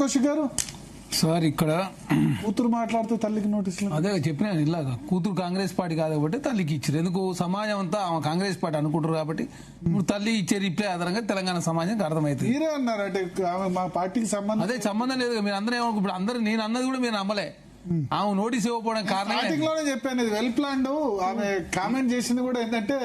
కౌశిక్ గారు సార్ ఇక్కడ కూతురు మాట్లాడుతూ తల్లికి నోటీసులు అదే చెప్పినా ఇలాగా కూతురు కాంగ్రెస్ పార్టీ కాదు కాబట్టి తల్లికి ఇచ్చారు. ఎందుకు సమాజం అంతా ఆమె కాంగ్రెస్ పార్టీ అనుకుంటారు కాబట్టి ఇప్పుడు తల్లి ఇచ్చే రిప్లై ఆధారంగా తెలంగాణ సమాజానికి అర్థమవుతుంది. మీరే అన్నారు అంటే ఆమె మా పార్టీకి సంబంధం అదే సంబంధం లేదు. మీరు అందరూ ఏమనుకో ఇప్పుడు అందరూ నేను అన్నది కూడా మీరు నమ్మలే. ఆమె నోటీస్ ఇవ్వకపోవడం కారణం స్టార్టింగ్ లోనే చెప్పాను ఇది వెల్ ప్లాన్డ్. ఆమె కామెంట్ చేసింది కూడా ఏంటంటే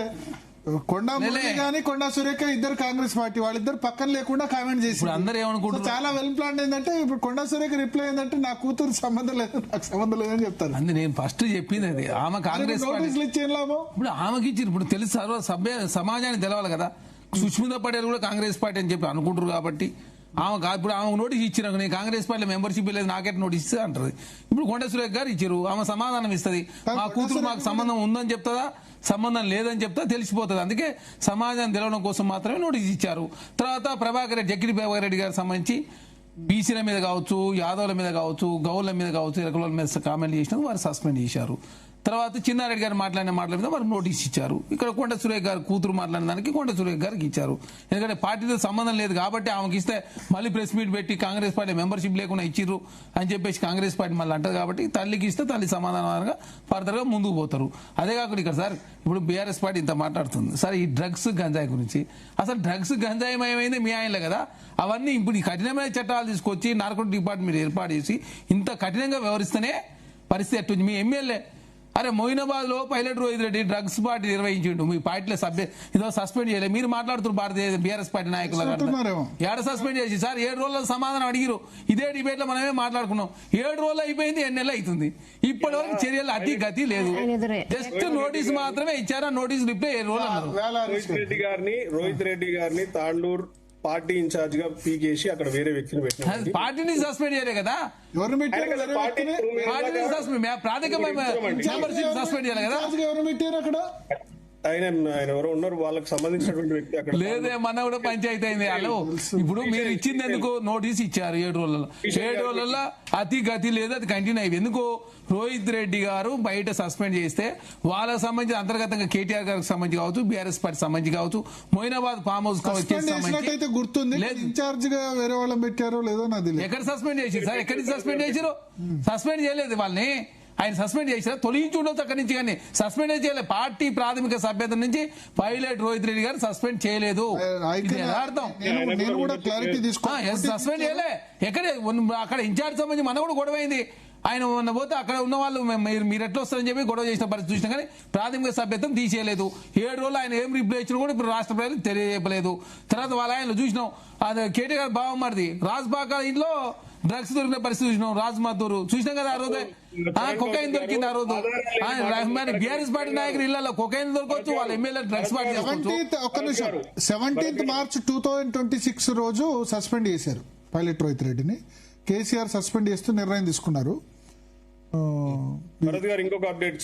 కొండా మురళి గాని కొండా సురేఖ ఇద్దరు కాంగ్రెస్ పార్టీ వాళ్ళిద్దరు పక్కన లేకుండా కామెంట్ చేసి అందరూ ఏమనుకుంటారు చాలా వెల్ ప్లాన్ ఏంటంటే ఇప్పుడు కొండా సురేఖ రిప్లై ఏంటంటే నా కూతురు సంబంధం లేదు నాకు సంబంధం లేదని చెప్తారు. అందు నేను ఫస్ట్ చెప్పింది అది ఆమె కాంగ్రెస్ నోటీసులు ఇచ్చే లాభం ఇప్పుడు ఆమెకి ఇచ్చారు. ఇప్పుడు తెలుసు సమాజానికి తెలవాలి కదా. సుష్మితా పటేల్ కూడా కాంగ్రెస్ పార్టీ అని చెప్పి అనుకుంటారు కాబట్టి ఆమె ఇప్పుడు ఆమె నోటీస్ ఇచ్చారు. నేను కాంగ్రెస్ పార్టీ మెంబర్షిప్ లేదు నాకెట్ నోటీస్ ఇస్తే అంటారు. ఇప్పుడు కొండ సురేఖ గారు ఇచ్చారు. ఆమె సమాధానం ఇస్తుంది. మా కూతురు మాకు సంబంధం ఉందని చెప్తుందా సంబంధం లేదని చెప్తా తెలిసిపోతుంది. అందుకే సమాజాన్ని తెలవడం కోసం మాత్రమే నోటీస్ ఇచ్చారు. తర్వాత ప్రభాకర్ రెడ్డి జగ్గిడి ప్రభాకర్ రెడ్డి గారికి సంబంధించి బీసీల మీద కావచ్చు, యాదవుల మీద కావచ్చు, గౌళ్ళ మీద కావచ్చు, ఇరకుల మీద కామెంట్ చేసినందుకు వారు సస్పెండ్ చేశారు. తర్వాత చిన్నారెడ్డి గారు మాట్లాడిన మాటల మీద వారు నోటీస్ ఇచ్చారు. ఇక్కడ కొండ సురేఖ గారు కూతురు మాట్లాడిన దానికి కొండ సురేఖ గారికి ఇచ్చారు. ఎందుకంటే పార్టీతో సంబంధం లేదు కాబట్టి ఆమెకి ఇస్తే మళ్ళీ ప్రెస్ మీట్ పెట్టి కాంగ్రెస్ పార్టీ మెంబర్షిప్ లేకుండా ఇచ్చిర్రు అని చెప్పేసి కాంగ్రెస్ పార్టీ మళ్ళీ అంటారు. కాబట్టి తల్లికి ఇస్తే తల్లి సమాధానంగా ఫర్దర్ గా ముందుకు పోతారు. అదే కాకుండా ఇక్కడ సార్ ఇప్పుడు బీఆర్ఎస్ పార్టీ ఇంత మాట్లాడుతుంది సార్ ఈ డ్రగ్స్ గంజాయి గురించి. అసలు డ్రగ్స్ గంజాయి ఏమైంది మీ ఆయనలే కదా. అవన్నీ ఇప్పుడు ఈ కఠినమైన చట్టాలు తీసుకొచ్చి నార్కోటిక్ డిపార్ట్మెంట్ ఏర్పాటు చేసి ఇంత కఠినంగా వ్యవహరిస్తేనే పరిస్థితి ఎట్టుంది. మీ ఎమ్మెల్యే అరే మొయినాబాద్ లో pilot Rohit Reddy drugs party నిర్వహించిండు. మీ పార్టీలో ఇదో సస్పెండ్ చేయలేదు. మీరు మాట్లాడుతున్నారు భారతీయ బీఆర్ఎస్ పార్టీ నాయకులు ఏడ సస్పెండ్ చేసి సార్ 7 రోజుల సమాధానం అడిగిరు. ఇదే డిబేట్ లో మనమే మాట్లాడుకున్నాం. 7 రోజులు అయిపోయింది, 8 నెలలు అవుతుంది. ఇప్పటి వరకు చర్యలు అతి గతి లేదు. జస్ట్ నోటీస్ మాత్రమే ఇచ్చారా. నోటీస్ రిప్లై 7 రోజులు అన్నారు. రోహిత్ రెడ్డి గారిని తాండూరు పార్టీ ఇన్ఛార్జ్ గా పీకేసి అక్కడ వేరే వ్యక్తిని పెట్టిన పార్టీని సస్పెండ్ చేయలే కదా. పార్టీని సస్పెండ్ ప్రాథమికమైన మెంబర్షిప్ సస్పెండ్ చేయాలి కదా. ఎవరు పెట్టారు అక్కడ ఆయన ఎవరో ఉన్నారు వాళ్ళకి సంబంధించినటువంటి వ్యక్తి అక్కడ లేదే మన కూడా పంచాయతీ అయింది. వాళ్ళు ఇప్పుడు మీరు ఇచ్చింది ఎందుకు నోటీస్ ఇచ్చారు 7 రోజులలో. 7 రోజులలో అతి గతి లేదు, అది కంటిన్యూ అయింది. ఎందుకు రోహిత్ రెడ్డి గారు బయట సస్పెండ్ చేస్తే వాళ్ళకి సంబంధించి అంతర్గతంగా కేటీఆర్ గారికి సంబంధించి కావచ్చు, బీఆర్ఎస్ పార్టీ సంబంధించి కావచ్చు, మొయినాబాద్ ఫామ్ హౌస్ అయితే గుర్తుంది ఇన్ఛార్జ్ గా వేరే వాళ్ళని పెట్టారో లేదో నాది. ఎక్కడ సస్పెండ్ చేసి సార్ ఎక్కడికి సస్పెండ్ చేసారు? సస్పెండ్ చేయలేదు వాళ్ళని. ఆయన సస్పెండ్ చేసినా తొలగించి ఉండొచ్చు అక్కడి నుంచి, కానీ సస్పెండ్ చేయలేదు. పార్టీ ప్రాథమిక సభ్యత నుంచి పైలట్ రోహిత్ రెడ్డి గారు సస్పెండ్ చేయలేదు. అర్థం సస్పెండ్ చేయలే. ఎక్కడ అక్కడ ఇన్ఛార్జ్ సంబంధించి మన కూడా గొడవ అయింది. ఆయన పోతే అక్కడ ఉన్న వాళ్ళు మీరు ఎట్లా వస్తారని చెప్పి గొడవ చేసిన పరిస్థితి చూసినా కానీ ప్రాథమిక సభ్యత్వం తీసేయలేదు. 7 రోజులు ఆయన ఏం రిప్లై ఇచ్చినా కూడా ఇప్పుడు రాష్ట్ర ప్రజలు తెలియజేయలేదు. తర్వాత వాళ్ళ ఆయన చూసినాం అది కేటీఆర్ బావమరిది రాజ్బాకా ఇంట్లో డ్రగ్స్ దొరికిన పరిస్థితి చూసినాం. రాజ్ మద్దూరు చూసినాం కదా. ఆ రోజే కొకైన్ దొరికింది. ఆ రోజు బీఆర్ఎస్ పార్టీ నాయకులు ఇళ్లలో కొకైన్ దొరకవచ్చు, వాళ్ళ ఎమ్మెల్యే డ్రగ్స్ పార్టీ. 17 మార్చ్ 2026 రోజు సస్పెండ్ చేశారు పైలట్ రోహిత్ రెడ్డిని. కేసీఆర్ సస్పెండ్ చేస్తూ నిర్ణయం తీసుకున్నారు. ఇంకొక అప్డేట్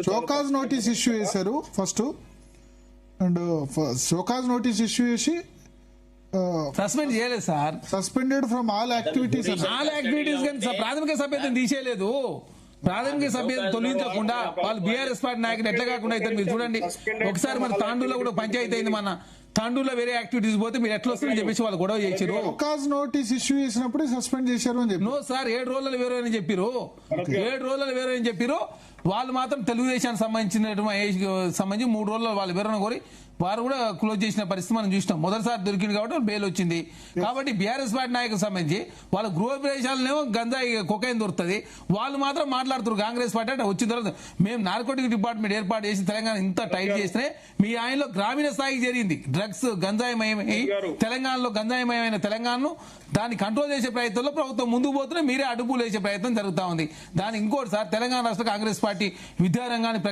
షోకాజ్ నోటీస్ ఇష్యూ చేశారు first. And show cause notice issue చేసి సస్పెండ్ చేయలేదు sir. Suspended from all activities. ప్రాథమిక సభ్యత్వం తీసేయలేదు. ప్రాథమిక సభ్యత తొలగించకుండా వాళ్ళు బీఆర్ఎస్ పార్టీ నాయకులు ఎట్లా కాకుండా అయితే మీరు చూడండి. ఒకసారి మన తాండూరులో కూడా పంచాయతీ అయింది. మన తాండూరులో వేరే యాక్టివిటీస్ పోతే మీరు ఎట్లా వస్తారని చెప్పేసి వాళ్ళు గొడవ చేశారు. నోటీస్ ఇష్యూ చేసినప్పుడు సస్పెండ్ చేశారు అని చెప్పి. నో సార్ 7 రోజులు వేరే అని చెప్పారు. 7 రోజులు వేరే అని చెప్పారు. వాళ్ళు మాత్రం తెలుగుదేశానికి సంబంధించి 3 రోజులు వాళ్ళు వివరణ కోరి వారు కూడా క్లోజ్ చేసిన పరిస్థితి మనం చూసినాం. మొదటిసారి దొరికింది కాబట్టి బెయిల్ వచ్చింది. కాబట్టి బీఆర్ఎస్ పార్టీ నాయకులకు సంబంధించి వాళ్ళ గృహ ప్రదేశాలనేమో గంజాయి కొకైన్ దొరుకుతుంది. వాళ్ళు మాత్రం మాట్లాడుతారు కాంగ్రెస్ పార్టీ అంటే వచ్చిన తర్వాత మేము నార్కోటిక్ డిపార్ట్మెంట్ ఏర్పాటు చేసి తెలంగాణ ఇంత టైట్ చేస్తే మీ ఆయనలో గ్రామీణ స్థాయికి జరిగింది. డ్రగ్స్ గంజాయమయమై తెలంగాణలో గంజాయమయమైన తెలంగాణను దాన్ని కంట్రోల్ చేసే ప్రయత్నంలో ప్రభుత్వం ముందుకు పోతున్నా మీరే అడుగులు వేసే ప్రయత్నం జరుగుతా ఉంది. దాని ఇంకోటి సార్ తెలంగాణ రాష్ట్ర కాంగ్రెస్ పార్టీ విద్యారంగానికి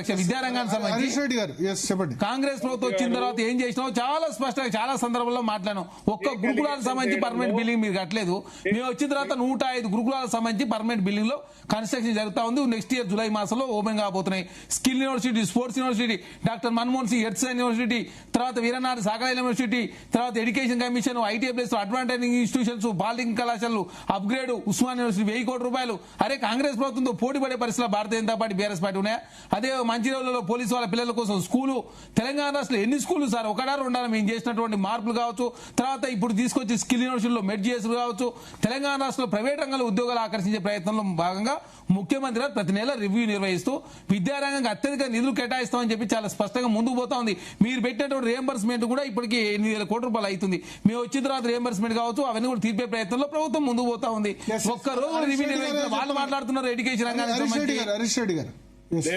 సంబంధించి కాంగ్రెస్ ప్రభుత్వం వచ్చిన తర్వాత ఏం చేసినావు చాలా స్పష్టంగా చాలా సందర్భంలో మాట్లాడాం. ఒక్క గురుకులాలకు సంబంధించి పర్మనెంట్ బిల్డింగ్ మీరు కట్టలేదు. మేము వచ్చిన తర్వాత 105 గురుకులాలకు సంబంధించి పర్మనెంట్ బిల్డింగ్ లో కన్స్ట్రక్షన్ జరుగుతా ఉంది. నెక్స్ట్ ఇయర్ జూలై మాసంలో ఓపెన్ కాబోతున్నాయి. Skill university, sports university, doctor Manmohan Singh health science university, తర్వాత వీరనాథ్ సాగర్ యూనివర్సిటీ, తర్వాత education commission, ITI place, advantage institutions, polytechnic కళాశాలలు అప్గ్రేడ్, ఉస్మాన్ యూనివర్సిటీ 1000 కోట్ల రూపాయలు. అరే కాంగ్రెస్ ప్రభుత్వంతో పోటీ పడే పరిస్థితుల్లో Bharatiya Janata party BRS party ఉన్నాయా? అదే మంచిర్యాలలో పోలీసు వాళ్ళ పిల్లల కోసం స్కూలు. తెలంగాణ రాష్ట్రంలో ఎన్ని స్కూల్ సార్ ఒకటా రెండా మేము చేసినటువంటి మార్పులు కావచ్చు, తర్వాత ఇప్పుడు తీసుకొచ్చి స్కిల్ యూనివర్సిటీలో మెడ్ చేసులు కావచ్చు, తెలంగాణ రాష్ట్రంలో ప్రైవేట్ రంగంలో ఉద్యోగాలు ఆకర్షించే ప్రయత్నంలో భాగంగా ముఖ్యమంత్రి గారు ప్రతి నెల రివ్యూ నిర్వహిస్తూ విద్యారంగంగా అత్యధిక నిధులు కేటాయిస్తామని చెప్పి చాలా స్పష్టంగా ముందుకు పోతా ఉంది. మీరు పెట్టినటువంటి రియంబర్స్మెంట్ కూడా ఇప్పటికి 8,000 కోట్ల రూపాయలు అవుతుంది. మేము వచ్చిన తర్వాత రియంబర్స్మెంట్ కావచ్చు అవన్నీ కూడా తీర్పే ప్రయత్నంలో ప్రభుత్వం ముందుకు పోతా ఉంది. ఒక్క రోజు రివ్యూ నిర్వహించిన వాళ్ళు మాట్లాడుతున్నారు ఎడ్యుకేషన్ రంగానికి సంబంధించి. హరీష్ రెడ్డి గారు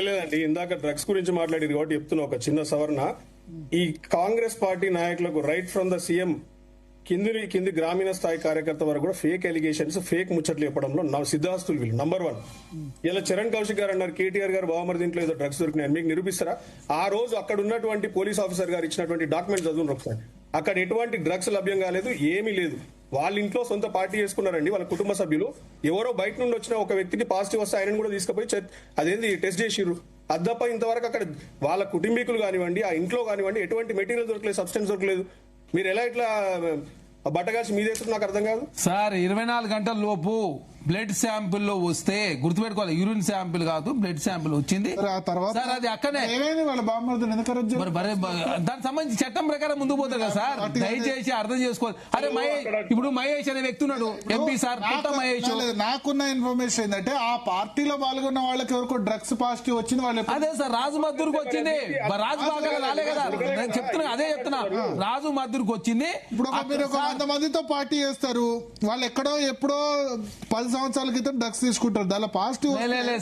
లేదండి, ఇందాక డ్రగ్స్ గురించి మాట్లాడేది కాబట్టి చెప్తున్నా ఒక చిన్న సవరణ. ఈ కాంగ్రెస్ పార్టీ నాయకులకు రైట్ ఫ్రమ్ ద సీఎం కింది గ్రామీణ స్థాయి కార్యకర్త వరకు కూడా ఫేక్ ఎలిగేషన్స్, ఫేక్ ముచ్చట్లు చెప్పడంలో సిద్ధాస్తులు వీళ్ళు నంబర్ 1. ఇలా చరణ్ కౌశిక్ గారు అన్నారు కేటీఆర్ గారు బావమరి దీంట్లో ఏదో డ్రగ్స్ దొరికినాయి, మీకు నిరూపిస్తారా? ఆ రోజు అక్కడ ఉన్నటువంటి పోలీస్ ఆఫీసర్ గారు ఇచ్చినటువంటి డాక్యుమెంట్ చదువును ఒకసారి. అక్కడ ఎటువంటి డ్రగ్స్ లభ్యం కాలేదు, ఏమీ లేదు. వాళ్ళ ఇంట్లో సొంత పార్టీ చేసుకున్నారండి వాళ్ళ కుటుంబ సభ్యులు. ఎవరో బయట నుండి వచ్చిన ఒక వ్యక్తికి పాజిటివ్ వస్తే ఆయన కూడా తీసుకుపోయి అదేంది టెస్ట్ చేసిర్రు. అది తప్ప ఇంతవరకు అక్కడ వాళ్ళ కుటుంబీకులు కానివ్వండి, ఆ ఇంట్లో కానివ్వండి ఎటువంటి మెటీరియల్ దొరకలేదు, సబ్స్టెన్స్ దొరకలేదు. మీరు ఎలా ఇట్లా బట్టగాల్సి మీదేస్తారు నాకు అర్థం కాదు సార్. 24 గంటల లోపు బ్లడ్ శాంపిల్ లో వస్తే గుర్తుపెట్టుకోవాలి, యూరిన్ శాంపిల్ కాదు బ్లడ్ శాంపిల్ వచ్చింది. ఆ తర్వాత సార్ అది అక్కడనే వాళ్ళ బామ్మర్దులు ఎందుకు అరెస్ట్ చేశారు? దానికి సంబంధించి చట్టం ప్రకారం ముందుకు పోతారు కదా సార్. దయచేసి అర్థం చేసుకోవాలి. అరే ఇప్పుడు మహేష్ అనే వ్యక్తి ఉన్నాడు ఎంపీ సార్, మహేష్. నాకున్న ఇన్ఫర్మేషన్ ఏంటంటే ఆ పార్టీలో పాల్గొన్న వాళ్ళకి ఎవరికో డ్రగ్స్ పాజిటివ్ వచ్చింది. వాళ్ళు అదే సార్ రాజు మద్దూరుకు వచ్చింది, రాజు బాగా రాలే కదా చెప్తున్నా, అదే చెప్తున్నా రాజు మద్దూరుకు వచ్చింది. ఇప్పుడు మీరు ఒక 100 మందితో పార్టీ చేస్తారు, వాళ్ళు ఎక్కడో ఎప్పుడో 10 సంవత్సరాల క్రితం డ్రగ్స్ తీసుకుంటారు, దానిలో పాజిటివ్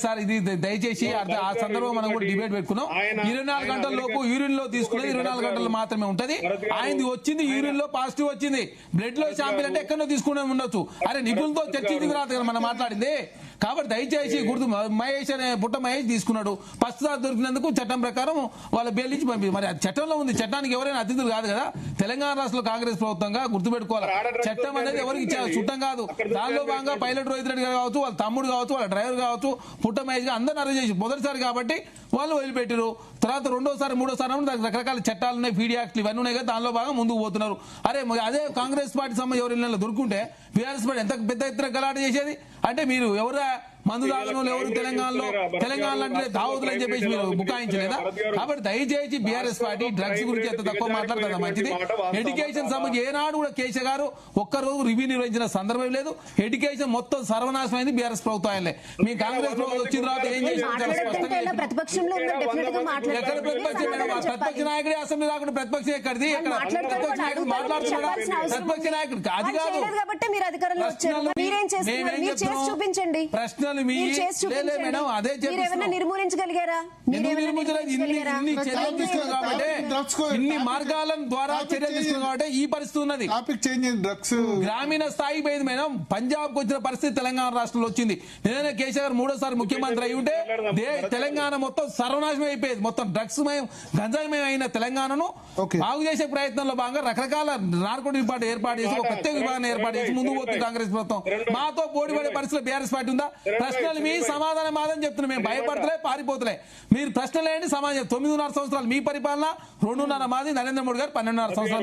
సార్. ఇది దయచేసి ఆ సందర్భంగా మనం కూడా డిబేట్ పెట్టుకున్నాం. 24 గంటల లోపు యూరిన్ లో తీసుకునేది 24 గంటలు మాత్రమే ఉంటది. ఆయనది వచ్చింది యూరిన్ లో పాజిటివ్ వచ్చింది, బ్లడ్ లో శాంపిల్ అంటే ఎక్కడో తీసుకునే ఉండొచ్చు. అరే నిపుణులతో చర్చించిన తర్వాత మనం మాట్లాడింది. కాబట్టి దయచేసి గుర్తు మహేష్ అనే పుట్ట మహేష్ తీసుకున్నాడు, ఫస్ట్ సార్ దొరికినందుకు చట్టం ప్రకారం వాళ్ళ బెయిల్ ఇచ్చి పంపి. మరి చట్టంలో ఉంది, చట్టానికి ఎవరైనా అతిథులు కాదు కదా. తెలంగాణ రాష్ట్రంలో కాంగ్రెస్ ప్రభుత్వంగా గుర్తుపెట్టుకోవాలి, చట్టం అనేది ఎవరికి చుట్టం కాదు. దానిలో భాగంగా పైలట్ రోహిత్ రెడ్డి గారు కావచ్చు, వాళ్ళ తమ్ముడు కావచ్చు, వాళ్ళ డ్రైవర్ కావచ్చు, పుట్ట మహేష్ గా అందరిని అరెస్ట్ చేసి మొదటిసారి కాబట్టి వాళ్ళు వదిలిపెట్టారు. తర్వాత రెండోసారి మూడోసారి దానికి రకరకాల చట్టాలు ఉన్నాయి, పీడీ యాక్ట్లు ఇవన్నీ ఉన్నాయి కదా, దానిలో భాగంగా ముందుకు పోతున్నారు. అరే అదే కాంగ్రెస్ పార్టీ సంబంధించి ఎవరు దొరుకుంటే బీఆర్ఎస్ పార్టీ ఎంత పెద్ద ఎత్తున గలాట చేసేది. అంటే మీరు ఎవరు మందు తాగడం ఎవరు తెలంగాణలో అంటే దావతులు అని చెప్పేసి మీరు బుకాయించలేదా? కాబట్టి దయచేసి బీఆర్ఎస్ పార్టీ డ్రగ్స్ గురించి ఎంత తక్కువ మాట్లాడుతుందా మంచిది. ఎడ్యుకేషన్ సంబంధించి ఏనాడు కూడా కేసీఆర్ గారు ఒక్కరోజు రివ్యూ నిర్వహించిన సందర్భం లేదు. ఎడ్యుకేషన్ మొత్తం సర్వనాశనం అయింది బీఆర్ఎస్ ప్రభుత్వాలే. మీ కాంగ్రెస్ ప్రభుత్వం వచ్చిన తర్వాత ఏం చేసిన ప్రతిపక్ష నాయకుడి అసెంబ్లీ రాకుండా ప్రతిపక్షం ఎక్కడిది? ప్రతిపక్ష నాయకుడు మాట్లాడుతున్నాడా? ప్రతిపక్ష నాయకుడు అది కాదు. ప్రశ్నలు మేడం అదే నిర్మూలించగలిగారా? ఇన్ని మార్గాల ద్వారా చర్యలు తీసుకున్నారు కాబట్టి ఈ పరిస్థితి ఉన్నది. డ్రగ్స్ గ్రామీణ స్థాయికి పోయింది మేడం. పంజాబ్ కు వచ్చిన పరిస్థితి తెలంగాణ రాష్ట్రంలో వచ్చింది. నేనే కేసీఆర్ 3వ సారి ముఖ్యమంత్రి అయి ఉంటే తెలంగాణ మొత్తం సర్వనాశనం అయిపోయేది. మొత్తం డ్రగ్స్ మయం గంజాయిమయం అయిన తెలంగాణను బాగు చేసే ప్రయత్నంలో భాగంగా రకరకాల నార్కోటిక్ పార్టీ ఏర్పాటు చేసి ఒక ప్రత్యేక విభాగాన్ని ఏర్పాటు చేసి ముందుకు పోతుంది కాంగ్రెస్ ప్రభుత్వం. మాతో పోటీ పడే పరిస్థితిలో బీఆర్ఎస్ పార్టీ ఉందా? ప్రశ్నలు మీ సమాధానం మాదని చెప్తున్నా. మేము భయపడతలే, పారిపోతలే. మీరు ప్రశ్నలు ఏంటి, సమాధానం. 9.5 సంవత్సరాలు మీ పరిపాలన, 2.5 మాది నరేంద్ర మోడీ గారు 12.5 సంవత్సరాలు.